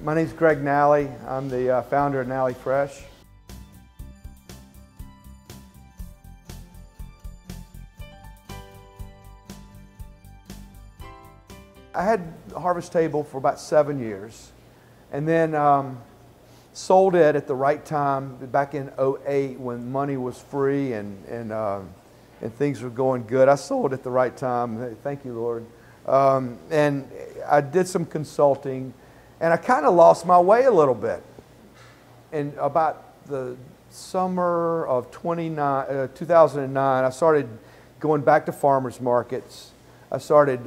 My name's Greg Nalley. I'm the founder of Nalley Fresh. I had Harvest Table for about 7 years, and then sold it at the right time back in '08 when money was free and things were going good. I sold at the right time. Thank you, Lord. And I did some consulting, and I kind of lost my way a little bit. And about the summer of 2009, I started going back to farmers markets. I started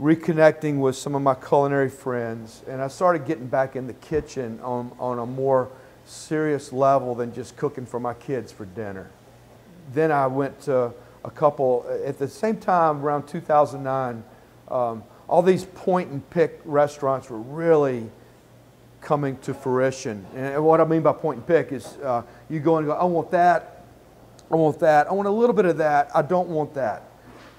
reconnecting with some of my culinary friends, and I started getting back in the kitchen on a more serious level than just cooking for my kids for dinner. Then I went to a couple, at the same time around 2009, all these point and pick restaurants were really coming to fruition. And what I mean by point and pick is you go and go, I want that, I want that, I want a little bit of that, I don't want that.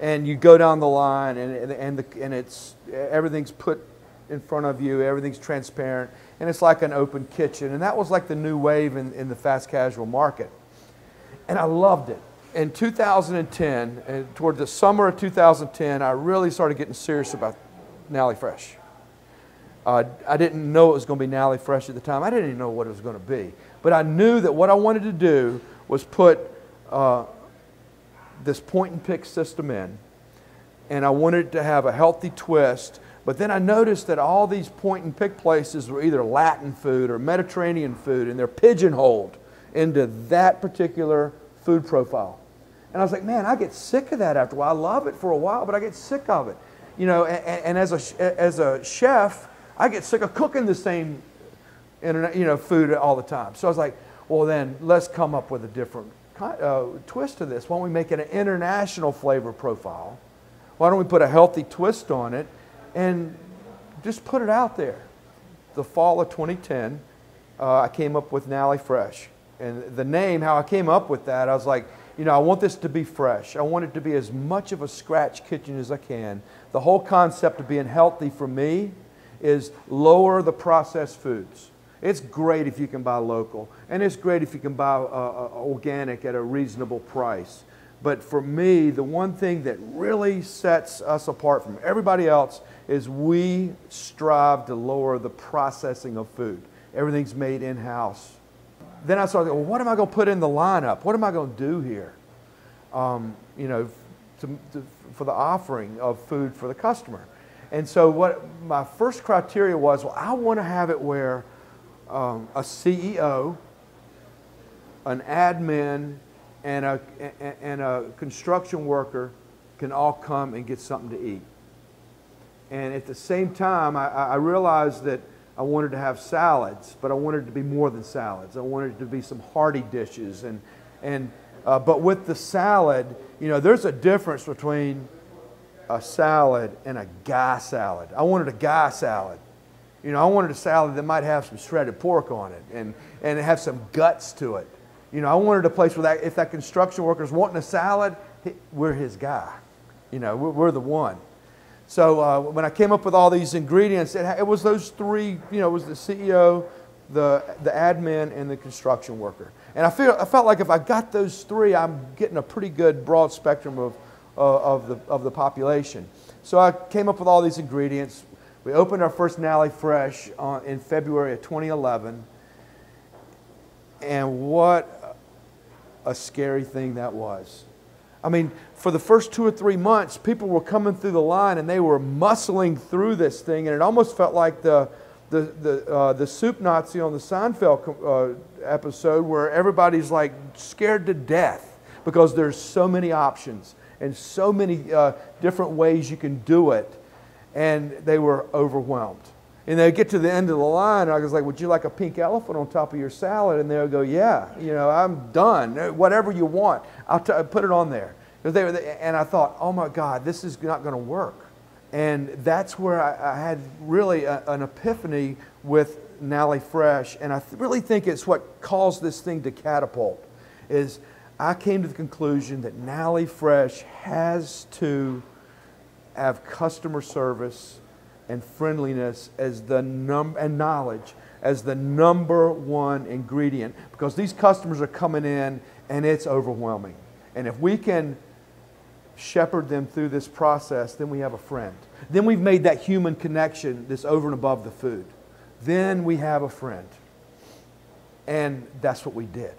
And you go down the line, and it's everything's put in front of you, everything's transparent, and it's like an open kitchen. And that was like the new wave in the fast casual market. And I loved it. In 2010, and toward the summer of 2010, I really started getting serious about Nalley Fresh. I didn't know it was going to be Nalley Fresh at the time. I didn't even know what it was going to be. But I knew that what I wanted to do was put this point and pick system in, and I wanted it to have a healthy twist. But then I noticed that all these point and pick places were either Latin food or Mediterranean food, and they're pigeonholed into that particular food profile. And I was like, man, I get sick of that after a while. I love it for a while, but I get sick of it. You know, and as a chef, I get sick of cooking the same food all the time. So I was like, well then, let's come up with a different twist to this. Why don't we make it an international flavor profile? Why don't we put a healthy twist on it and just put it out there? The fall of 2010, I came up with Nalley Fresh. And the name, how I came up with that, I was like, you know, I want this to be fresh. I want it to be as much of a scratch kitchen as I can. The whole concept of being healthy for me is lower the processed foods. It's great if you can buy local, and it's great if you can buy organic at a reasonable price. But for me, the one thing that really sets us apart from everybody else is we strive to lower the processing of food. Everything's made in-house. Then I started thinking, well, what am I going to put in the lineup? What am I going to do here? You know, for the offering of food for the customer. And so what my first criteria was, well, I want to have it where a CEO, an admin, and a construction worker can all come and get something to eat. And at the same time, I realized that I wanted to have salads, but I wanted it to be more than salads. I wanted it to be some hearty dishes. But with the salad, you know, there's a difference between a salad and a guy salad. I wanted a guy salad. You know, I wanted a salad that might have some shredded pork on it and have some guts to it. You know, I wanted a place where if that construction worker's wanting a salad, we're his guy. You know, we're the one. So when I came up with all these ingredients, it was those three, you know, it was the CEO, the admin, and the construction worker. And I felt like if I got those three, I'm getting a pretty good broad spectrum of the population. So I came up with all these ingredients. We opened our first Nalley Fresh in February of 2011. And what a scary thing that was. I mean, for the first 2 or 3 months, people were coming through the line and they were muscling through this thing, and it almost felt like the soup Nazi on the Seinfeld episode, where everybody's like scared to death because there's so many options and so many different ways you can do it, and they were overwhelmed. And they get to the end of the line, and I was like, would you like a pink elephant on top of your salad? And they'll go, yeah, you know, I'm done. Whatever you want, I'll put it on there. And I thought, oh my God, this is not going to work. And that's where I had really an epiphany with Nalley Fresh. And I really think it's what caused this thing to catapult, is I came to the conclusion that Nalley Fresh has to have customer service and friendliness as and knowledge as the number one ingredient, because these customers are coming in and it's overwhelming. And if we can shepherd them through this process, then we have a friend. Then we've made that human connection that's over and above the food. Then we have a friend. And that's what we did.